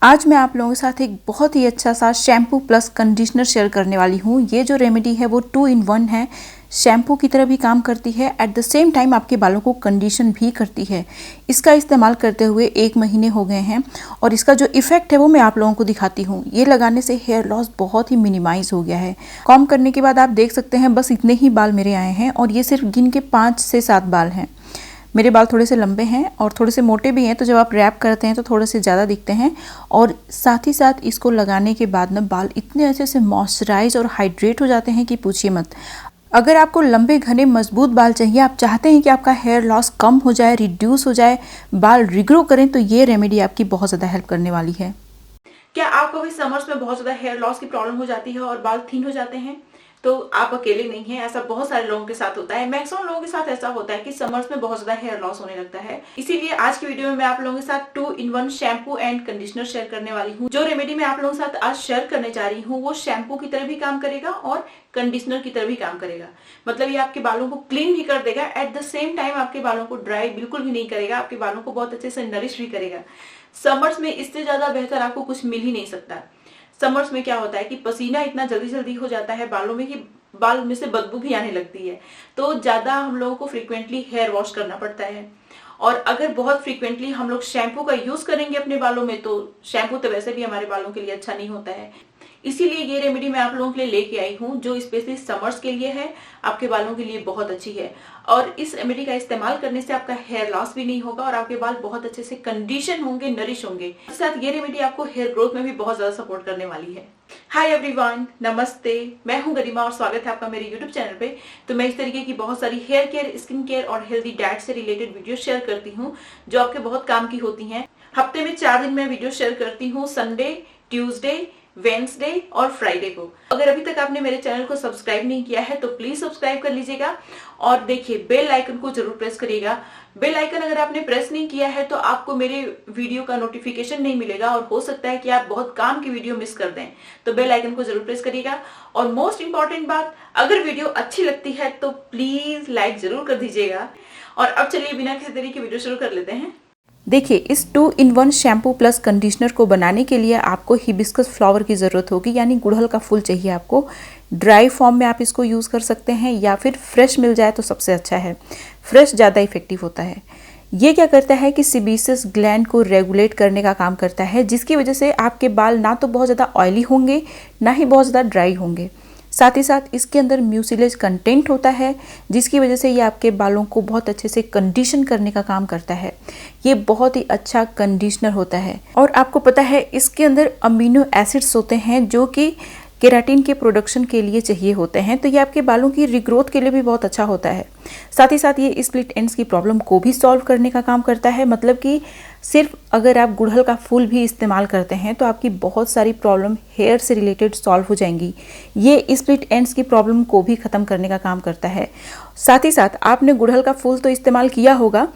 आज मैं आप लोगों के साथ एक बहुत ही अच्छा सा शैम्पू प्लस कंडीशनर शेयर करने वाली हूँ। ये जो रेमेडी है वो 2 in 1 है। शैम्पू की तरह भी काम करती है, एट द सेम टाइम आपके बालों को कंडीशन भी करती है। इसका इस्तेमाल करते हुए 1 महीने हो गए हैं और इसका जो इफ़ेक्ट है वो मैं आप लोगों को दिखाती हूँ। ये लगाने से हेयर लॉस बहुत ही मिनिमाइज़ हो गया है। कॉम करने के बाद आप देख सकते हैं बस इतने ही बाल मेरे आए हैं और ये सिर्फ गिन के 5 से 7 बाल हैं। मेरे बाल थोड़े से लंबे हैं और थोड़े से मोटे भी हैं, तो जब आप रैप करते हैं तो थोड़े से ज़्यादा दिखते हैं। और साथ ही साथ इसको लगाने के बाद ना बाल इतने अच्छे से मॉइस्चराइज और हाइड्रेट हो जाते हैं कि पूछिए मत। अगर आपको लंबे घने मजबूत बाल चाहिए, आप चाहते हैं कि आपका हेयर लॉस कम हो जाए, रिड्यूस हो जाए, बाल रिग्रो करें, तो ये रेमेडी आपकी बहुत ज़्यादा हेल्प करने वाली है। क्या आपको भी समर्स में बहुत ज्यादा हेयर लॉस की प्रॉब्लम हो जाती है और बाल थिन हो जाते हैं? तो आप अकेले नहीं हैं, ऐसा बहुत सारे लोगों के साथ होता है। मैक्सिमम लोगों के साथ ऐसा होता है कि समर्स में बहुत ज्यादा हेयर लॉस होने लगता है। इसीलिए आज की वीडियो में मैं आप लोगों के साथ 2 in 1 shampoo and conditioner share करने वाली हूँ। जो रेमेडी मैं आप लोगों के साथ आज शेयर करने जा रही हूँ वो शैम्पू की तरह भी काम करेगा और कंडीशनर की तरह भी काम करेगा। मतलब ये आपके बालों को क्लीन भी कर देगा, एट द सेम टाइम आपके बालों को ड्राई बिल्कुल भी नहीं करेगा, आपके बालों को बहुत अच्छे से नरिश भी करेगा। समर्स में इससे ज्यादा बेहतर आपको कुछ मिल ही नहीं सकता। समर्स में क्या होता है कि पसीना इतना जल्दी जल्दी हो जाता है बालों में कि बाल में से बदबू भी आने लगती है। तो ज्यादा हम लोगों को फ्रीक्वेंटली हेयर वॉश करना पड़ता है। और अगर बहुत फ्रीक्वेंटली हम लोग शैम्पू का यूज करेंगे अपने बालों में, तो शैम्पू तो वैसे भी हमारे बालों के लिए अच्छा नहीं होता है। इसीलिए ये रेमेडी मैं आप लोगों के लिए लेके आई हूँ जो स्पेशली समर्स के लिए है, आपके बालों के लिए बहुत अच्छी है। और इस रेमेडी का इस्तेमाल करने से आपका हेयर लॉस भी नहीं होगा और आपके बाल बहुत अच्छे से कंडीशन होंगे, नरिश होंगे। साथ ये रेमेडी आपको हेयर ग्रोथ में भी बहुत ज्यादा सपोर्ट करने वाली है। हाय एवरीवन, नमस्ते, मैं हूं गरिमा और स्वागत है आपका मेरे यूट्यूब चैनल पे। तो मैं इस तरीके की बहुत सारी हेयर केयर, स्किन केयर और हेल्दी डाइट से रिलेटेड वीडियो शेयर करती हूँ जो आपके बहुत काम की होती हैं। हफ्ते में 4 दिन मैं वीडियो शेयर करती हूँ, संडे, ट्यूसडे, वेंसडे और फ्राइडे को। अगर अभी तक आपने मेरे चैनल को सब्सक्राइब नहीं किया है तो प्लीज सब्सक्राइब कर लीजिएगा और देखिए बेल आइकन को जरूर प्रेस करिएगा। बेल आइकन अगर आपने प्रेस नहीं किया है तो आपको मेरे वीडियो का नोटिफिकेशन नहीं मिलेगा और हो सकता है कि आप बहुत काम की वीडियो मिस कर दें। तो बेल आइकन को जरूर प्रेस करिएगा। और मोस्ट इंपॉर्टेंट बात, अगर वीडियो अच्छी लगती है तो प्लीज लाइक जरूर कर दीजिएगा। और अब चलिए बिना किसी देरी के वीडियो शुरू कर लेते हैं। देखिए, इस 2 in 1 शैम्पू प्लस कंडीशनर को बनाने के लिए आपको हिबिस्कस फ्लावर की ज़रूरत होगी, यानी गुड़हल का फूल चाहिए आपको। ड्राई फॉर्म में आप इसको यूज़ कर सकते हैं या फिर फ्रेश मिल जाए तो सबसे अच्छा है। फ्रेश ज़्यादा इफेक्टिव होता है। ये क्या करता है कि सीबेसियस ग्लैंड को रेगुलेट करने का काम करता है, जिसकी वजह से आपके बाल ना तो बहुत ज़्यादा ऑयली होंगे ना ही बहुत ज़्यादा ड्राई होंगे। साथ ही साथ इसके अंदर म्यूसिलेज कंटेंट होता है, जिसकी वजह से ये आपके बालों को बहुत अच्छे से कंडीशन करने का काम करता है। ये बहुत ही अच्छा कंडीशनर होता है। और आपको पता है इसके अंदर अमीनो एसिड्स होते हैं जो कि केराटिन के प्रोडक्शन के लिए चाहिए होते हैं, तो ये आपके बालों की रिग्रोथ के लिए भी बहुत अच्छा होता है। साथ ही साथ ये स्प्लिट एंड्स की प्रॉब्लम को भी सॉल्व करने का काम करता है। मतलब कि सिर्फ अगर आप गुड़हल का फूल भी इस्तेमाल करते हैं तो आपकी बहुत सारी प्रॉब्लम हेयर से रिलेटेड सॉल्व हो जाएंगी। ये स्प्लिट एंड्स की प्रॉब्लम को भी ख़त्म करने का काम करता है। साथ ही साथ आपने गुड़हल का फूल तो इस्तेमाल किया होगा,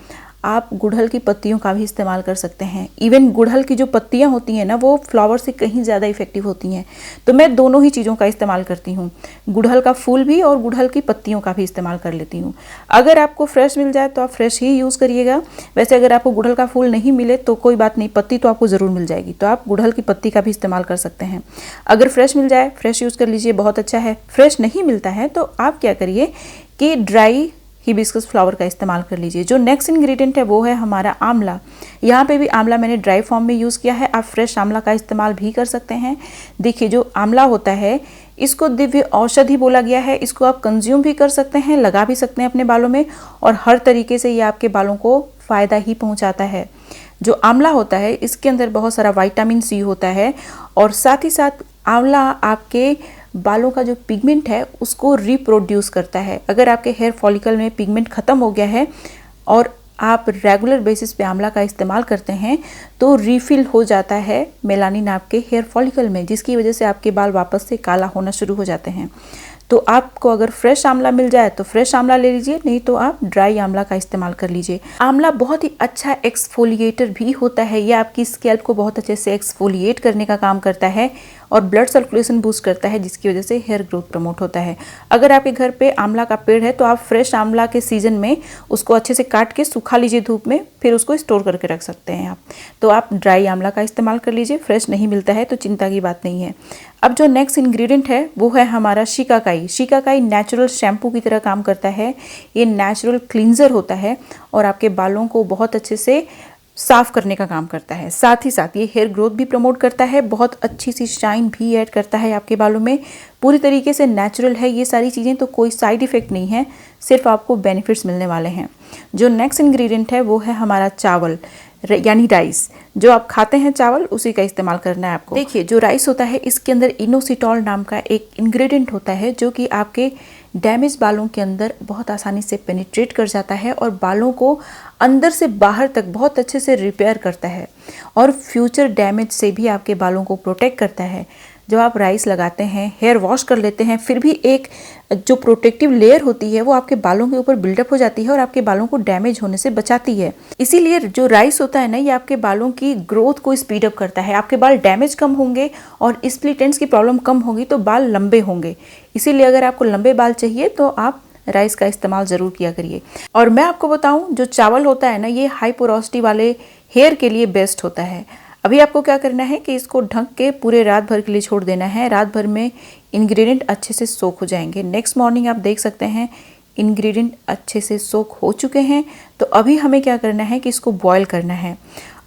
आप गुड़हल की पत्तियों का भी इस्तेमाल कर सकते हैं। इवन गुड़हल की जो पत्तियां होती हैं ना, वो फ्लावर से कहीं ज़्यादा इफेक्टिव होती हैं। तो मैं दोनों ही चीज़ों का इस्तेमाल करती हूँ, गुड़हल का फूल भी और गुड़हल की पत्तियों का भी इस्तेमाल कर लेती हूँ। अगर आपको फ्रेश मिल जाए तो आप फ्रेश ही यूज़ करिएगा। वैसे अगर आपको गुड़हल का फूल नहीं मिले तो कोई बात नहीं, पत्ती तो आपको ज़रूर मिल जाएगी, तो आप गुड़हल की पत्ती का भी इस्तेमाल कर सकते हैं। अगर फ्रेश मिल जाए, फ्रेश यूज़ कर लीजिए, बहुत अच्छा है। फ्रेश नहीं मिलता है तो आप क्या करिए कि ड्राई हिबिस्कस फ्लावर का इस्तेमाल कर लीजिए। जो नेक्स्ट इंग्रेडिएंट है वो है हमारा आंवला। यहाँ पे भी आंवला मैंने ड्राई फॉर्म में यूज़ किया है, आप फ्रेश आंवला का इस्तेमाल भी कर सकते हैं। देखिए, जो आंवला होता है इसको दिव्य औषधि बोला गया है। इसको आप कंज्यूम भी कर सकते हैं, लगा भी सकते हैं अपने बालों में, और हर तरीके से ये आपके बालों को फ़ायदा ही पहुँचाता है। जो आंवला होता है इसके अंदर बहुत सारा विटामिन सी होता है और साथ ही साथ आंवला आपके बालों का जो पिगमेंट है उसको रिप्रोड्यूस करता है। अगर आपके हेयर फॉलिकल में पिगमेंट ख़त्म हो गया है और आप रेगुलर बेसिस पे आंवला का इस्तेमाल करते हैं तो रीफिल हो जाता है मेलानिन आपके हेयर फॉलिकल में, जिसकी वजह से आपके बाल वापस से काला होना शुरू हो जाते हैं। तो आपको अगर फ्रेश आंवला मिल जाए तो फ्रेश आंवला ले लीजिए, नहीं तो आप ड्राई आंवला का इस्तेमाल कर लीजिए। आंवला बहुत ही अच्छा एक्सफोलिएटर भी होता है, यह आपकी स्कैल्प को बहुत अच्छे से एक्सफोलिएट करने का काम करता है और ब्लड सर्कुलेशन बूस्ट करता है, जिसकी वजह से हेयर ग्रोथ प्रमोट होता है। अगर आपके घर पे आंवला का पेड़ है तो आप फ्रेश आंवला के सीजन में उसको अच्छे से काट के सुखा लीजिए धूप में, फिर उसको स्टोर करके रख सकते हैं आप। तो आप ड्राई आंवला का इस्तेमाल कर लीजिए, फ्रेश नहीं मिलता है तो चिंता की बात नहीं है। अब जो नेक्स्ट इंग्रेडिएंट है वो है हमारा शिकाकाई। शिकाकाई नेचुरल शैम्पू की तरह काम करता है, ये नेचुरल क्लींजर होता है और आपके बालों को बहुत अच्छे से साफ करने का काम करता है। साथ ही साथ ये हेयर ग्रोथ भी प्रमोट करता है, बहुत अच्छी सी शाइन भी ऐड करता है आपके बालों में। पूरी तरीके से नेचुरल है ये सारी चीज़ें, तो कोई साइड इफ़ेक्ट नहीं है, सिर्फ आपको बेनिफिट्स मिलने वाले हैं। जो नेक्स्ट इंग्रेडिएंट है वो है हमारा चावल यानी राइस। जो आप खाते हैं चावल उसी का इस्तेमाल करना है आपको। देखिए जो राइस होता है इसके अंदर इनोसिटॉल नाम का एक इंग्रेडिएंट होता है जो कि आपके डैमेज बालों के अंदर बहुत आसानी से पेनिट्रेट कर जाता है और बालों को अंदर से बाहर तक बहुत अच्छे से रिपेयर करता है और फ्यूचर डैमेज से भी आपके बालों को प्रोटेक्ट करता है। जब आप राइस लगाते हैं, हेयर वॉश कर लेते हैं, फिर भी एक जो प्रोटेक्टिव लेयर होती है वो आपके बालों के ऊपर बिल्डअप हो जाती है और आपके बालों को डैमेज होने से बचाती है। इसीलिए जो राइस होता है ना, ये आपके बालों की ग्रोथ को स्पीड अप करता है। आपके बाल डैमेज कम होंगे और स्प्लिट एंड्स की प्रॉब्लम कम होगी तो बाल लंबे होंगे। इसीलिए अगर आपको लंबे बाल चाहिए तो आप राइस का इस्तेमाल ज़रूर किया करिए। और मैं आपको बताऊं, जो चावल होता है ना, ये हाई पोरोसिटी वाले हेयर के लिए बेस्ट होता है। अभी आपको क्या करना है कि इसको ढक के पूरे रात भर के लिए छोड़ देना है। रात भर में इंग्रेडिएंट अच्छे से सोख हो जाएंगे। नेक्स्ट मॉर्निंग आप देख सकते हैं इंग्रेडिएंट अच्छे से सोख हो चुके हैं। तो अभी हमें क्या करना है कि इसको बॉयल करना है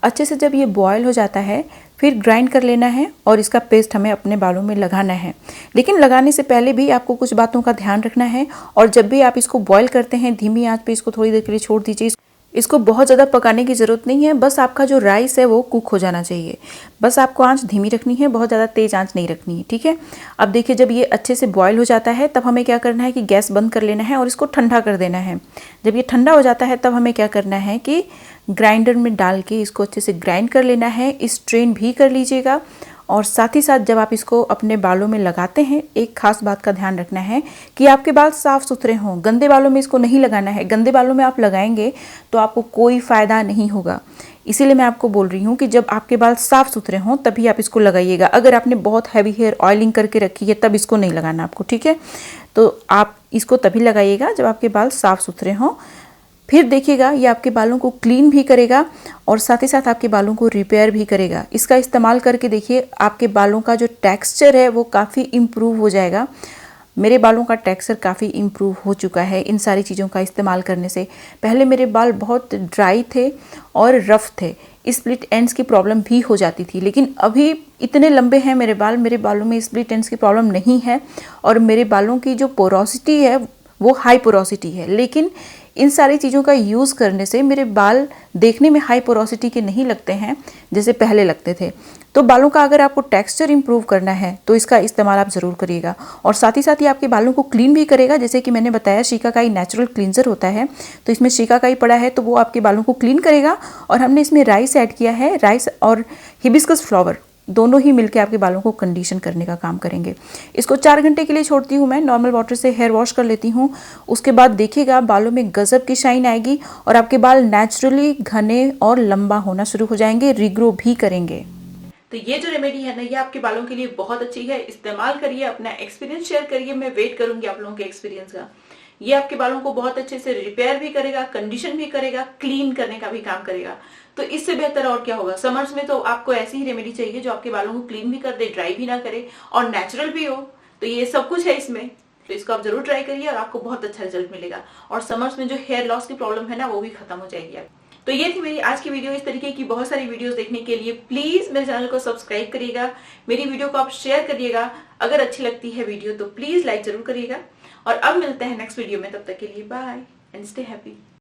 अच्छे से। जब ये बॉयल हो जाता है फिर ग्राइंड कर लेना है और इसका पेस्ट हमें अपने बालों में लगाना है। लेकिन लगाने से पहले भी आपको कुछ बातों का ध्यान रखना है। और जब भी आप इसको बॉयल करते हैं धीमी आंच पे इसको थोड़ी देर के लिए छोड़ दीजिए। इसको बहुत ज़्यादा पकाने की ज़रूरत नहीं है, बस आपका जो राइस है वो कुक हो जाना चाहिए। बस आपको आंच धीमी रखनी है, बहुत ज़्यादा तेज़ आंच नहीं रखनी है, ठीक है। अब देखिए जब ये अच्छे से बॉयल हो जाता है तब हमें क्या करना है कि गैस बंद कर लेना है और इसको ठंडा कर देना है। जब ये ठंडा हो जाता है तब हमें क्या करना है कि ग्राइंडर में डाल के इसको अच्छे से ग्राइंड कर लेना है। स्ट्रेन भी कर लीजिएगा। और साथ ही साथ जब आप इसको अपने बालों में लगाते हैं एक खास बात का ध्यान रखना है कि आपके बाल साफ़ सुथरे हों। गंदे बालों में इसको नहीं लगाना है। गंदे बालों में आप लगाएंगे तो आपको कोई फ़ायदा नहीं होगा। इसीलिए मैं आपको बोल रही हूँ कि जब आपके बाल साफ़ सुथरे हों तभी आप इसको लगाइएगा। अगर आपने बहुत हैवी हेयर ऑयलिंग करके रखी है तब इसको नहीं लगाना आपको, ठीक है। तो आप इसको तभी लगाइएगा जब आपके बाल साफ़ सुथरे हों। फिर देखिएगा ये आपके बालों को क्लीन भी करेगा और साथ ही साथ आपके बालों को रिपेयर भी करेगा। इसका इस्तेमाल करके देखिए आपके बालों का जो टेक्सचर है वो काफ़ी इम्प्रूव हो जाएगा। मेरे बालों का टेक्सचर काफ़ी इम्प्रूव हो चुका है इन सारी चीज़ों का इस्तेमाल करने से। पहले मेरे बाल बहुत ड्राई थे और रफ़ थे, स्प्लिट एंड्स की प्रॉब्लम भी हो जाती थी, लेकिन अभी इतने लंबे हैं मेरे बालों में स्प्लिट एंड्स की प्रॉब्लम नहीं है और मेरे बालों की जो पोरोसिटी है वो हाई पोरोसिटी है। लेकिन इन सारी चीज़ों का यूज़ करने से मेरे बाल देखने में हाई पोरोसिटी के नहीं लगते हैं जैसे पहले लगते थे। तो बालों का अगर आपको टेक्सचर इंप्रूव करना है तो इसका इस्तेमाल आप ज़रूर करिएगा। और साथ ही आपके बालों को क्लीन भी करेगा। जैसे कि मैंने बताया शिकाकाई नेचुरल क्लींजर होता है, तो इसमें शिकाकाई पड़ा है तो वो आपके बालों को क्लीन करेगा। और हमने इसमें राइस ऐड किया है, राइस और हिबिस्कस फ्लावर दोनों ही मिलके आपके बालों को कंडीशन करने का काम करेंगे। इसको 4 घंटे के लिए छोड़ती हूँ मैं, नॉर्मल वाटर से हेयर वॉश कर लेती हूँ। उसके बाद देखिएगा बालों में गजब की शाइन आएगी और आपके बाल नेचुरली घने और लंबा होना शुरू हो जाएंगे, रिग्रो भी करेंगे। तो ये जो रेमेडी है ना ये आपके बालों के लिए बहुत अच्छी है, इस्तेमाल करिए, अपना एक्सपीरियंस शेयर करिए। मैं वेट करूंगी आप लोगों के एक्सपीरियंस का। ये आपके बालों को बहुत अच्छे से रिपेयर भी करेगा, कंडीशन भी करेगा, क्लीन करने का भी काम करेगा। तो इससे बेहतर और क्या होगा। समर्स में तो आपको ऐसी ही रेमेडी चाहिए जो आपके बालों को क्लीन भी कर दे, ड्राई भी ना करे और नेचुरल भी हो। तो ये सब कुछ है इसमें, तो इसको आप जरूर ट्राई करिए और आपको बहुत अच्छा रिजल्ट मिलेगा। और समर्स में जो हेयर लॉस की प्रॉब्लम है ना वो भी खत्म हो जाएगी। तो ये थी मेरी आज की वीडियो। इस तरीके की बहुत सारी वीडियोस देखने के लिए प्लीज मेरे चैनल को सब्सक्राइब करिएगा, मेरी वीडियो को आप शेयर करिएगा। अगर अच्छी लगती है वीडियो तो प्लीज लाइक जरूर करिएगा। और अब मिलते हैं नेक्स्ट वीडियो में, तब तक के लिए बाय एंड स्टे हैप्पी।